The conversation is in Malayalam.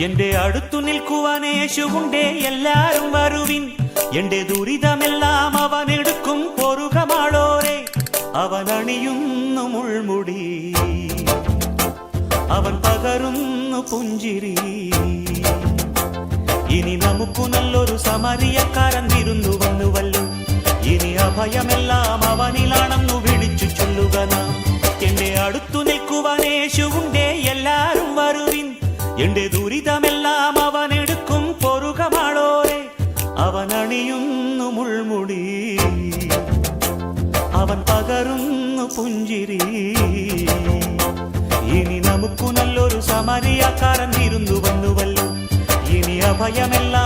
എന്റെ അടുത്തു നിൽക്കുവാൻ യേശുവുണ്ടേ, എല്ലാരും വരുവിൻ. എന്റെ ദുരിതമെല്ലാം അവനെടുക്കും, പൊറുകമാളോരെ. അവൻ അണിയുന്നു മുൾമുടി, അവൻ പകരുന്നു പുഞ്ചിരി. ഇനി നമുക്കു നല്ലൊരു സമരിയക്കാരൻ വിരുന്നു വന്നുവല്ലോ. ഇനി അഭയമെല്ലാം അവനിലാണെന്നു വിളിച്ചു ചൊല്ലുക നാം. എന്റെ അടുത്തു നിൽക്കുവാൻ യേശുവുണ്ടേ, എല്ലാരും വരുവിൻ. എന്റെ ദുരിതമെല്ലാം അവനെടുക്കും, പൊറുകമാളോരെ. അവൻ അണിയുന്നു മുൾമുടി, അവൻ പകരുന്നു പുഞ്ചിരി. ഇനി നമുക്കു നല്ലൊരു സമരിയക്കാരൻ വിരുന്നു വന്നുവല്ലോ. ഇനി അഭയമെല്ലാം